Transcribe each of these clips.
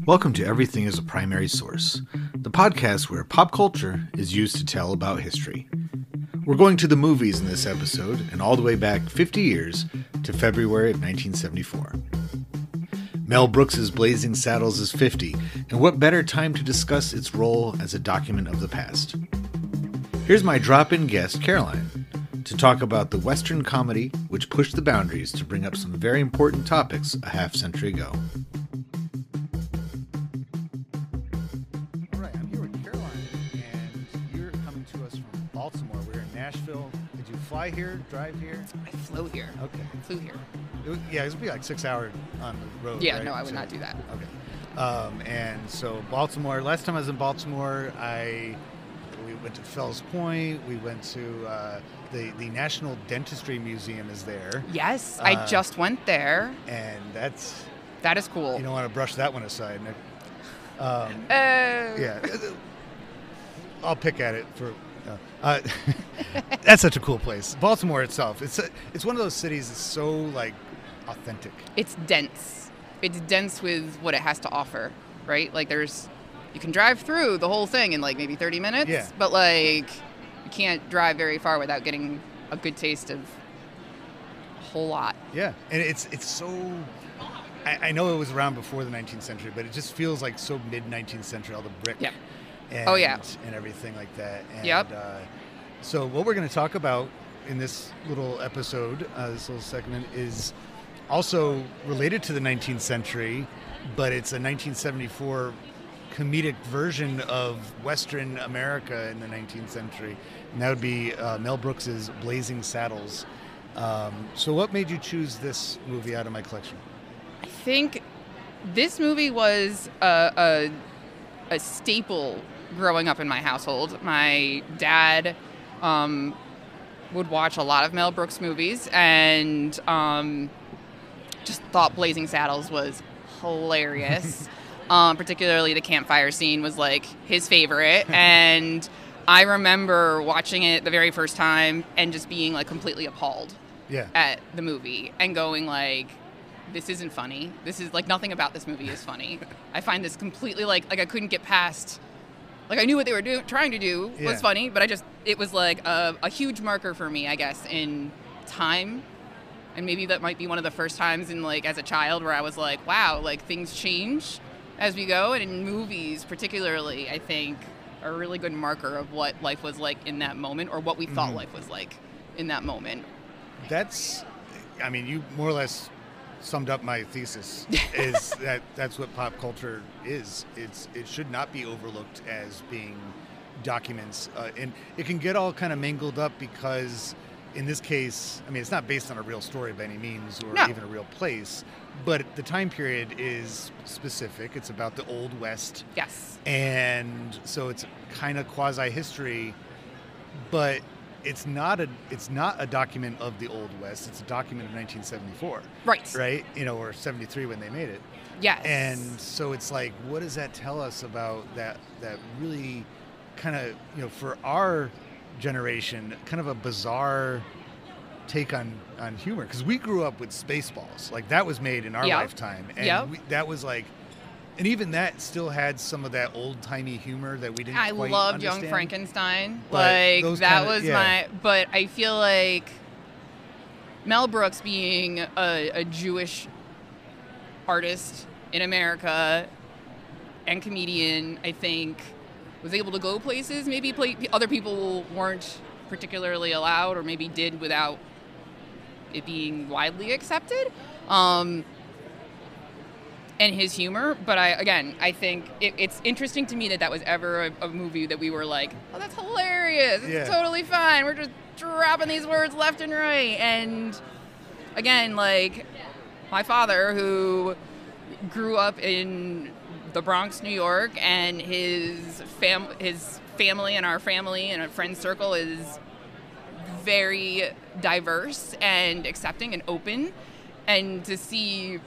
Welcome to Everything is a Primary Source, the podcast where pop culture is used to tell about history. We're going to the movies in this episode and all the way back 50 years to February of 1974. Mel Brooks' Blazing Saddles is 50, and what better time to discuss its role as a document of the past? Here's my drop-in guest, Caroline, to talk about the Western comedy which pushed the boundaries to bring up some very important topics a half-century ago. All right, I'm here with Caroline, and you're coming to us from Baltimore. We're in Nashville. Did you fly here, drive here? I flew here. Okay. Flew here. It would be like 6 hours on the road, Yeah, right? no, I would not do that. Okay. And so Baltimore, last time I was in Baltimore, we went to Fells Point. We went to the National Dentistry Museum is there. Yes, I just went there. And That is cool. you don't want to brush that one aside. Yeah. Yeah. I'll pick at it for... that's such a cool place. Baltimore itself, it's one of those cities that's so, like, authentic. It's dense. It's dense with what it has to offer, right? Like, you can drive through the whole thing in, like, maybe 30 minutes. Yeah. But, like, you can't drive very far without getting a good taste of a whole lot. Yeah, and it's so... I know it was around before the 19th century, but it just feels like so mid-19th century, all the brick Yep. and, Oh, yeah. and everything like that. And, Yep. So what we're going to talk about in this little episode, this little segment, is also related to the 19th century, but it's a 1974 comedic version of Western America in the 19th century, and that would be Mel Brooks' Blazing Saddles. So what made you choose this movie out of my collection? I think this movie was a staple growing up in my household. My dad would watch a lot of Mel Brooks movies and just thought Blazing Saddles was hilarious. Particularly the campfire scene was like his favorite. And I remember watching it the very first time and just being like completely appalled at the movie and going like, this isn't funny. This is like nothing about this movie is funny. I find this completely like I couldn't get past. Like I knew what they were trying to do was funny, but it was like a huge marker for me, I guess, in time. And maybe that might be one of the first times in like as a child where I was like, wow, like things change as we go. And in movies particularly, I think are a really good marker of what life was like in that moment or what we thought life was like in that moment. You more or less summed up my thesis is that's what pop culture is. It should not be overlooked as being documents, and it can get all kind of mangled up because in this case, it's not based on a real story by any means or even a real place, but the time period is specific. It's about the Old West. Yes. And so it's kind of quasi-history, but it's not a document of the Old West. It's a document of 1974. Right. Right? Or 73 when they made it. Yes. And so it's like, what does that tell us about that really kind of, for our generation, kind of a bizarre take on humor? Because we grew up with Spaceballs. Like, that was made in our lifetime. And that was like... And even that still had some of that old-timey humor that we didn't quite understand. I loved Young Frankenstein. But like, that was my... But I feel like Mel Brooks being a Jewish artist in America and comedian, I think, was able to go places maybe other people weren't particularly allowed or maybe did without it being widely accepted. And his humor, but I think it's interesting to me that was ever a movie that we were like, oh, that's hilarious, it's totally fine, we're just dropping these words left and right. And again, like, my father, who grew up in the Bronx, New York, and his family and our family and a friend circle is very diverse and accepting and open, and to see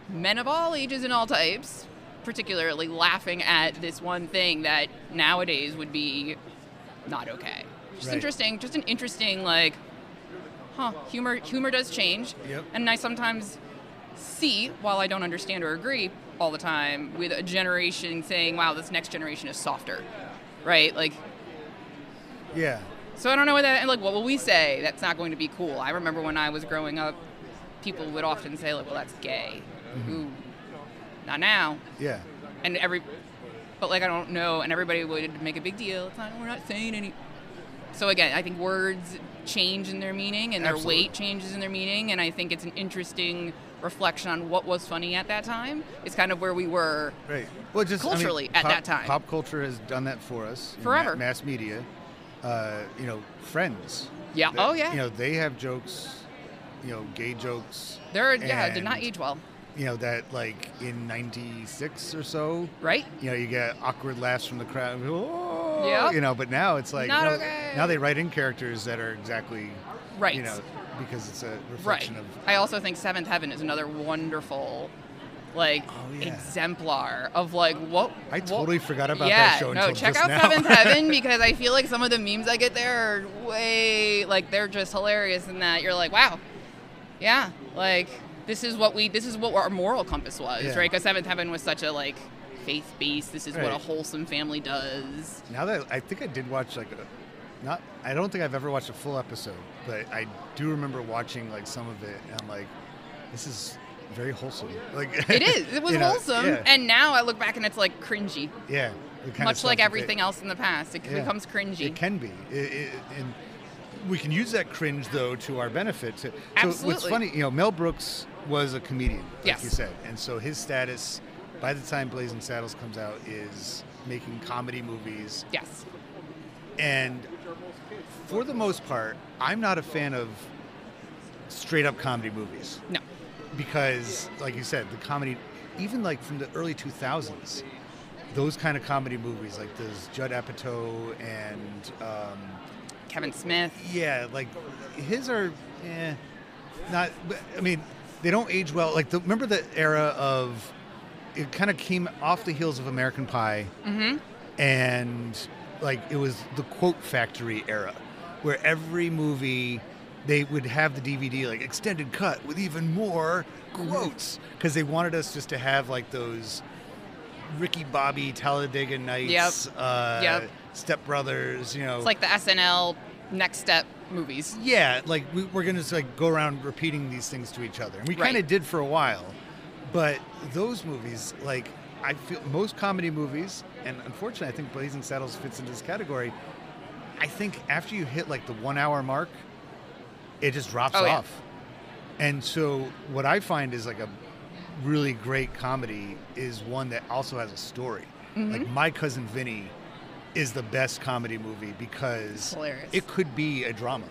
men of all ages and all types, particularly laughing at this one thing that nowadays would be not okay. Just interesting, just an interesting, like, humor does change. Yep. And I sometimes see, while I don't understand or agree, all the time with a generation saying, wow, this next generation is softer, right? Like, yeah. So I don't know what that, like, what will we say that's not going to be cool? I remember when I was growing up, people would often say, like, well, that's gay. Ooh, not now. Yeah. And but like, I don't know, and everybody would make a big deal. It's not, we're not saying any. So again, I think words change in their meaning, and their weight changes in their meaning, and I think it's an interesting reflection on what was funny at that time. It's kind of where we were culturally at that time. Pop culture has done that for us. Forever. Mass media. Friends. Yeah. Oh, yeah. They have jokes, gay jokes. Did not age well. That like in 96 or so. Right. You get awkward laughs from the crowd. Oh, yeah. But now it's like, not okay. Now they write in characters that are exactly, right. Because it's a reflection of. I also think Seventh Heaven is another wonderful, exemplar of what. I totally forgot about that show. No, check out Seventh Heaven, because I feel like some of the memes I get there are way they're just hilarious in that you're like, wow, yeah, this is what our moral compass was, right? Because Seventh Heaven was such a faith-based. This is what a wholesome family does. Now that I think I did watch I don't think I've ever watched a full episode, but I do remember watching some of it, and I'm like, this is very wholesome. It is. It was wholesome, and now I look back and it's cringy. Yeah. Much like everything else in the past, it becomes cringy. It can be, and we can use that cringe though to our benefit. So Absolutely. What's funny, Mel Brooks was a comedian, like yes. you said, and so his status by the time Blazing Saddles comes out is making comedy movies. Yes. And for the most part, I'm not a fan of straight up comedy movies. No. Because, like you said, the comedy, even from the early 2000s, those kind of comedy movies, like those Judd Apatow and Kevin Smith. Yeah, his are, not. I mean, they don't age well. Remember the era of, it kind of came off the heels of American Pie, and it was the quote factory era, where every movie they would have the DVD extended cut with even more quotes, because they wanted us just to have those Ricky Bobby Talladega Nights, Step Brothers, It's like the SNL Next Step movies. Yeah, we're gonna just go around repeating these things to each other, and we kind of did for a while, but those movies, I feel most comedy movies, and unfortunately I think Blazing Saddles fits into this category, I think after you hit the 1 hour mark, it just drops off. And so what I find is a really great comedy is one that also has a story. My Cousin Vinny is the best comedy movie because it could be a drama.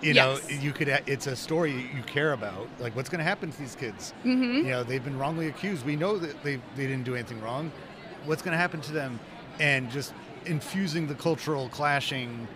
It's a story you care about. What's going to happen to these kids? They've been wrongly accused. We know that they didn't do anything wrong. What's going to happen to them? And just infusing the cultural clashing,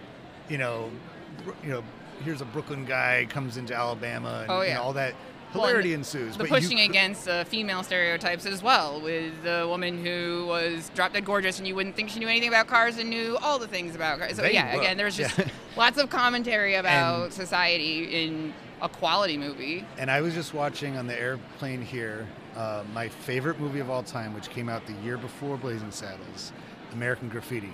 here's a Brooklyn guy comes into Alabama, and all that hilarity ensues. The pushing against female stereotypes as well, with the woman who was drop dead gorgeous and you wouldn't think she knew anything about cars and knew all the things about cars. So again, there's just lots of commentary about society in a quality movie. And I was just watching on the airplane here my favorite movie of all time, which came out the year before Blazing Saddles, American Graffiti.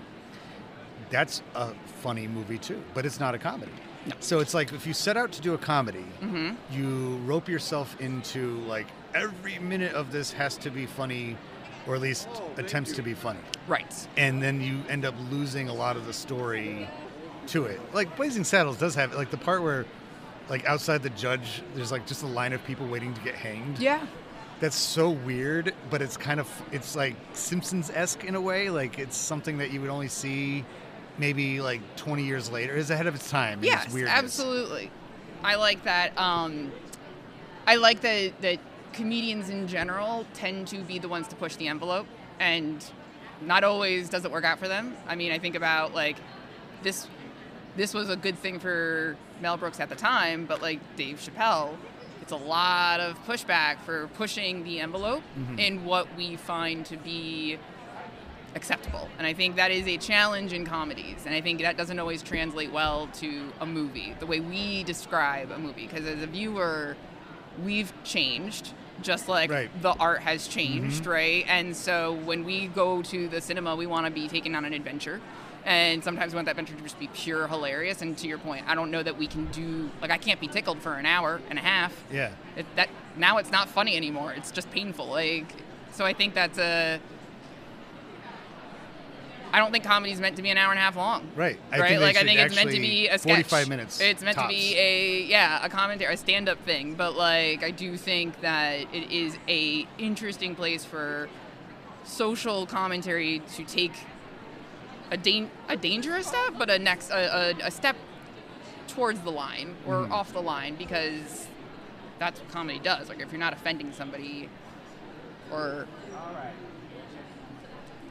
That's a funny movie too, but it's not a comedy. No. So it's if you set out to do a comedy, you rope yourself into every minute of this has to be funny, or at least attempts to be funny. Right. And then you end up losing a lot of the story to it. Blazing Saddles does have the part where outside the judge there's just a line of people waiting to get hanged. Yeah. That's so weird, but it's it's Simpsons-esque in a way. It's something that you would only see maybe 20 years later. Is ahead of its time. Yes, its absolutely. I like that. I like that comedians in general tend to be the ones to push the envelope, and not always does it work out for them. I mean, I think about this was a good thing for Mel Brooks at the time, but Dave Chappelle, it's a lot of pushback for pushing the envelope in what we find to be acceptable. And I think that is a challenge in comedies, and I think that doesn't always translate well to a movie, the way we describe a movie, because as a viewer, we've changed, just like Right. the art has changed, right? And so when we go to the cinema, we want to be taken on an adventure. And sometimes we want that adventure to just be pure hilarious. And to your point, I don't know that we can do, like, I can't be tickled for an hour and a half. Yeah. Now it's not funny anymore. It's just painful. Like, so I think that's I don't think comedy's meant to be an hour and a half long. Right. I think it's meant to be a sketch. 45 minutes. It's meant tops. to be a commentary, a stand-up thing. But like, I do think that it is a interesting place for social commentary to take a dangerous step, but a step towards the line or off the line, because that's what comedy does. Like, if you're not offending somebody or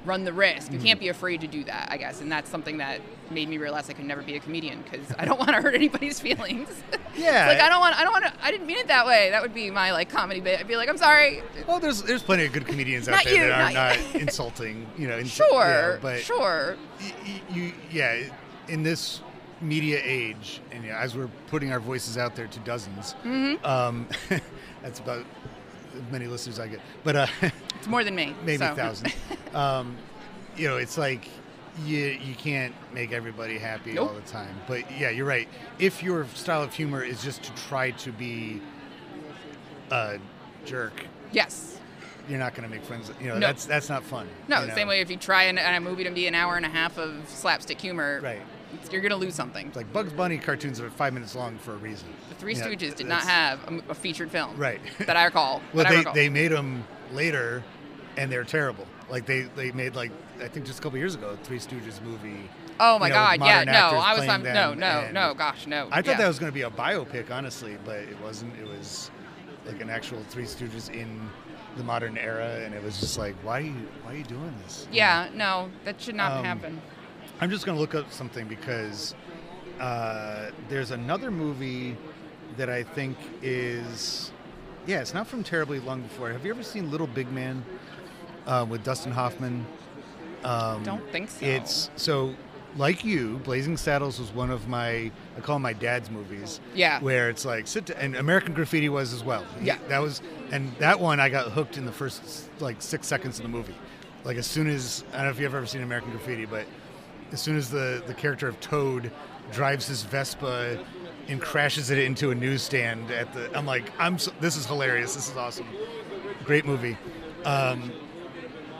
run the risk, you can't be afraid to do that, I guess. And that's something that made me realize I could never be a comedian, because I don't want to hurt anybody's feelings. Yeah. Like, I didn't mean it that way. That would be my like comedy bit. I'd be like, I'm sorry. Well, there's plenty of good comedians out Not there you, that are not not insulting, Sure, but sure. In this media age, and as we're putting our voices out there to dozens, that's about as many listeners I get, but It's more than me. maybe so. thousands. It's like you can't make everybody happy Nope. all the time. But yeah, you're right. If your style of humor is just to try to be a jerk, Yes. you're not going to make friends. No. That's not fun. No, the same way if you try a movie to be an hour and a half of slapstick humor, Right. you're going to lose something. It's like Bugs Bunny cartoons are 5 minutes long for a reason. The Three Stooges did not have a featured film. Right. That I recall. Well, they made them later, and they're terrible. Like they made, like, I think just a couple years ago, Three Stooges movie. Oh my God! with Yeah, modern no, actors I was playing them, and gosh, no. I thought that was going to be a biopic, honestly, but it wasn't. It was like an actual Three Stooges in the modern era, and it was just like, why are you doing this? Yeah, no, that should not happen. I'm just going to look up something because there's another movie that I think is, it's not from terribly long before. Have you ever seen Little Big Man with Dustin Hoffman? Don't think so. It's so, like you, Blazing Saddles was one of I call them my dad's movies. Yeah. Where it's like, and American Graffiti was as well. Yeah. That one I got hooked in the first like 6 seconds of the movie. Like, as soon as, I don't know if you've ever seen American Graffiti, but as soon as the character of Toad drives his Vespa and crashes it into a newsstand I'm like, this is hilarious. This is awesome. Great movie.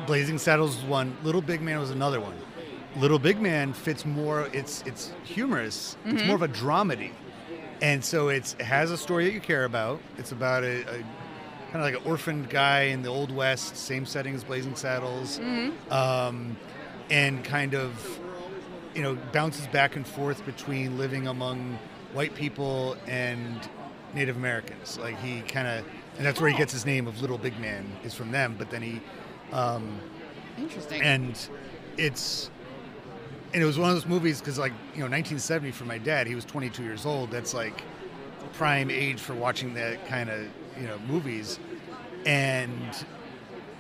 Blazing Saddles was one. Little Big Man was another one. Little Big Man fits more. It's humorous. Mm-hmm. It's more of a dramedy, and so it has a story that you care about. It's about a kind of like an orphaned guy in the Old West, same setting as Blazing Saddles, and kind of bounces back and forth between living among white people and Native Americans. Like, he kind of, and that's where he gets his name of Little Big Man, is from them. But then he. Interesting. And it was one of those movies because, like, 1970 for my dad, he was 22 years old. That's like prime age for watching that kind of movies, and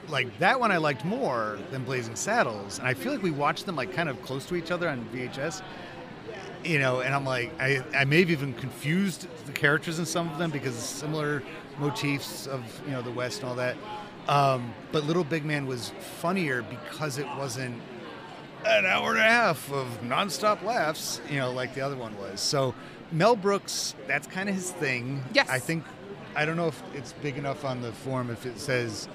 like that one I liked more than Blazing Saddles. And I feel like we watched them like kind of close to each other on VHS. And I'm like, I may have even confused the characters in some of them because of similar motifs of the West and all that. But Little Big Man was funnier because it wasn't an hour and a half of nonstop laughs, like the other one was. So Mel Brooks, that's kind of his thing. Yes. I don't know if it's big enough on the form, if it says,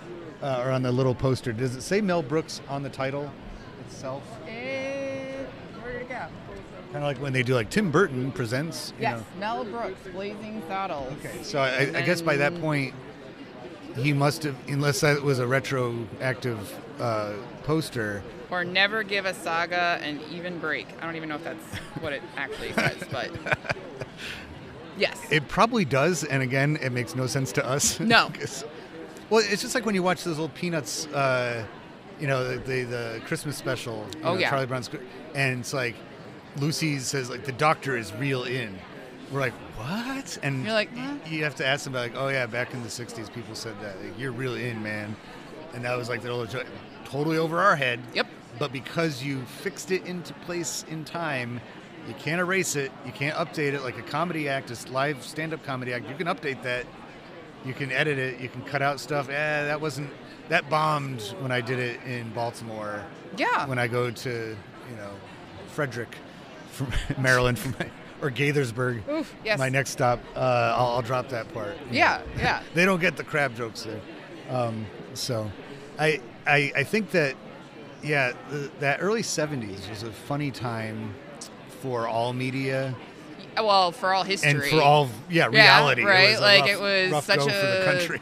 or on the little poster. Does it say Mel Brooks on the title itself? Where did it go? Kind of like when they do like Tim Burton presents. Yes, Mel Brooks, Blazing Saddles. Okay, so I guess by that point, he must have, unless that was a retroactive poster. Or Never Give a Saga an Even Break. I don't even know if that's what it actually says, but yes. It probably does, and again, it makes no sense to us. No. Well, it's just like when you watch those old Peanuts, the Christmas special. Charlie Brown's, and it's like Lucy says, like, the doctor is real in. We're like, what? And you're like, huh? You have to ask them, like, oh yeah, back in the 60s, people said that. Like, you're real in, man. And that was like totally over our head. Yep. But because you fixed it into place in time, you can't erase it. You can't update it like a comedy act, a live stand-up comedy act. You can update that You can edit it. You can cut out stuff. That bombed when I did it in Baltimore. Yeah. When I go to, Frederick, from Maryland, or Gaithersburg. Oof, yes. My next stop, I'll drop that part. Yeah. They don't get the crab jokes there. So I think that, that early 70s was a funny time for all media. Well, for all history. And for all, reality. Yeah, right? It was rough such go for the country.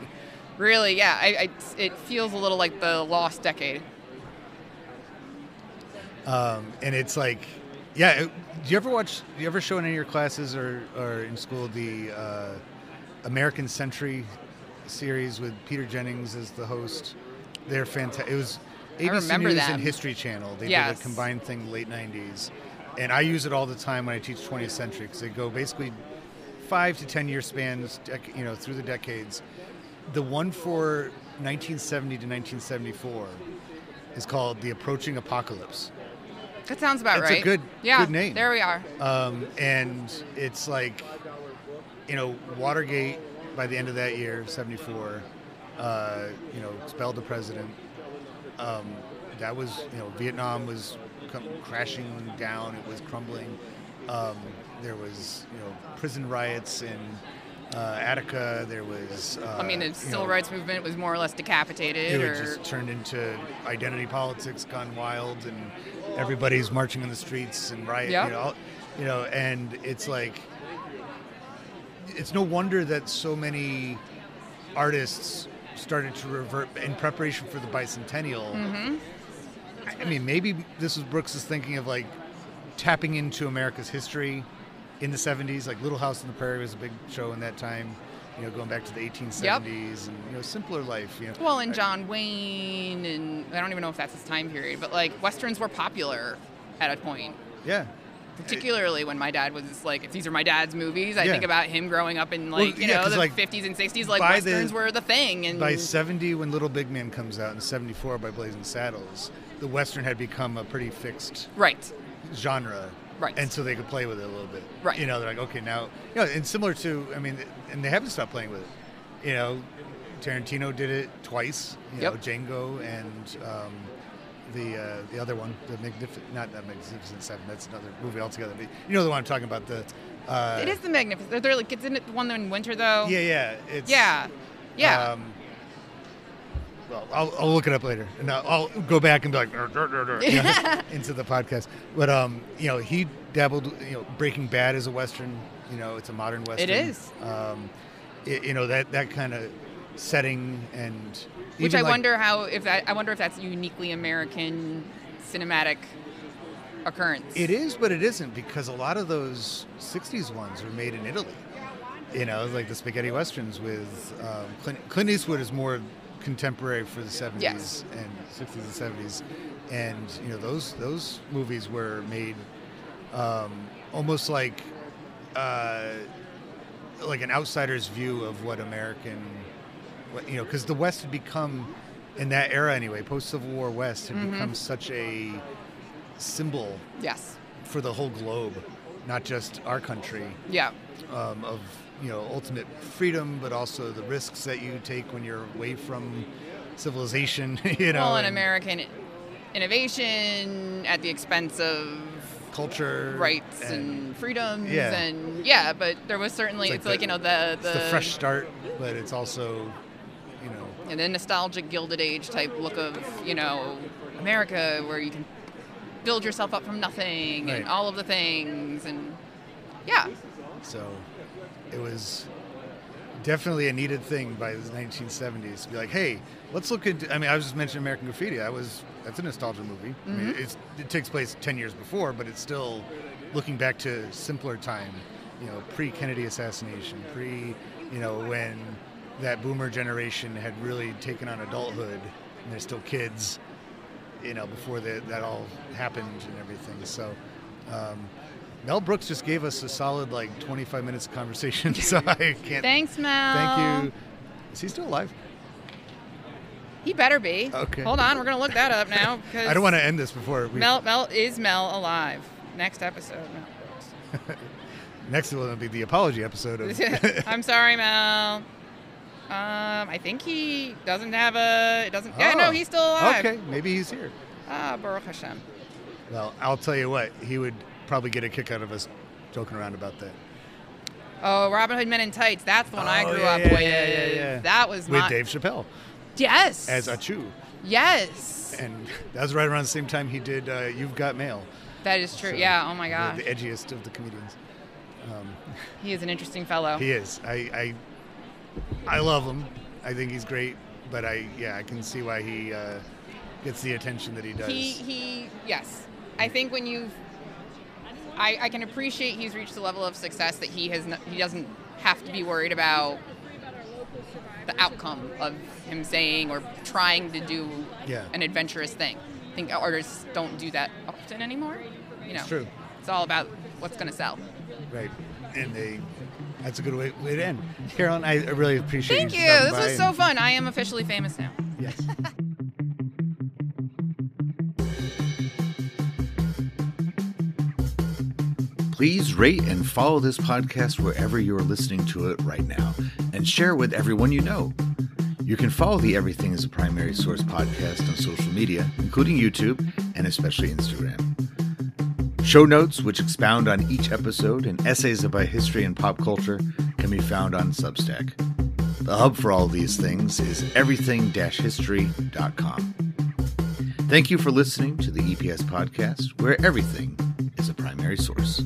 Really, yeah. It feels a little like the lost decade. And it's like, do you ever show in any of your classes or in school the American Century series with Peter Jennings as the host? They're fantastic. It was ABC News and History Channel. They did a combined thing late 90s. And I use it all the time when I teach 20th century because they go basically 5 to 10 year spans, through the decades. The one for 1970 to 1974 is called The Approaching Apocalypse. That sounds about right. It's a good name. There we are. And it's like, Watergate by the end of that year, 74, expelled the president. That was, Vietnam was crashing down. It was crumbling. There was, prison riots in Attica. There was. The civil rights movement was more or less decapitated. It just turned into identity politics gone wild, and everybody's marching in the streets and rioting. And it's like, it's no wonder that so many artists started to revert in preparation for the bicentennial. Mm-hmm. I mean, maybe this was Brooks' thinking of like tapping into America's history in the 70s. Like Little House on the Prairie was a big show in that time, going back to the 1870s and, simpler life. Well, and John Wayne, and I don't even know if that's his time period, but like Westerns were popular at a point. Yeah. Particularly when my dad was like, if these are my dad's movies, I think about him growing up in the 50s and 60s, like Westerns were the thing. And by 70, when Little Big Man comes out, in 74 by Blazing Saddles, the Western had become a pretty fixed genre. Right. And so they could play with it a little bit. Right. They're like, okay, now, and similar to, and they haven't stopped playing with it. Tarantino did it twice, Django and the other one, not that Magnificent Seven, that's another movie altogether. But you know the one I'm talking about. It is the Magnificent. They're like, isn't it the one in winter though? Yeah. Yeah. Well, I'll look it up later, and I'll go back and be like into the podcast. But he dabbled. Breaking Bad is a Western. It's a modern Western. It is. That kind of setting and. Which I wonder if that's a uniquely American cinematic occurrence. It is, but it isn't, because a lot of those 60s ones were made in Italy. Like the spaghetti westerns with Clint Eastwood is more contemporary for the 70s and 60s and 70s. And, those movies were made almost like an outsider's view of what American... because the West had become, in that era anyway, post-Civil War West had become such a symbol for the whole globe, not just our country, of, ultimate freedom, but also the risks that you take when you're away from civilization, Well, and American innovation at the expense of culture, rights and freedoms, but there was certainly, it's the fresh start, but it's also... And the nostalgic Gilded Age type look of, America, where you can build yourself up from nothing and all of the things. And, So it was definitely a needed thing by the 1970s to be like, hey, let's look into... I was just mentioning American Graffiti. That's a nostalgia movie. Mm-hmm. It takes place 10 years before, but it's still looking back to simpler time, pre-Kennedy assassination, when... that boomer generation had really taken on adulthood, and they're still kids, before that all happened and everything. So Mel Brooks just gave us a solid 25 minutes of conversation, so I can't... Thanks, Mel. Thank you. Is he still alive? He better be. Okay. Hold on, we're going to look that up now. I don't want to end this before we... Mel alive? Next episode, Mel Brooks. Next will be the apology episode of... I'm sorry, Mel. I think he doesn't have a. It doesn't. Yeah, Oh. no, he's still alive. Okay, maybe he's here. Baruch Hashem. Well, I'll tell you what, he would probably get a kick out of us joking around about that. Oh, Robin Hood Men in Tights. That's the one I grew up yeah, with. yeah. That was with Dave Chappelle Yes. as Achu. Yes. And that was right around the same time he did You've Got Mail. That is true. So, yeah. Oh my gosh. The edgiest of the comedians. He is an interesting fellow. He is. I love him. I think he's great. But I can see why he gets the attention that he does. Yes. I think when I can appreciate he's reached the level of success that he doesn't have to be worried about the outcome of him saying or trying to do an adventurous thing. I think artists don't do that often anymore. It's true. It's all about what's going to sell. Right. And that's a good way to end. Carolyn, I really appreciate Thank you. stopping This by was so fun. I am officially famous now. Yes. Please rate and follow this podcast wherever you are listening to it right now, and share with everyone you know. You can follow the Everything is a Primary Source podcast on social media, including YouTube and especially Instagram. Show notes, which expound on each episode, and essays about history and pop culture can be found on Substack. The hub for all these things is everything-history.com. Thank you for listening to the EPS podcast, where everything is a primary source.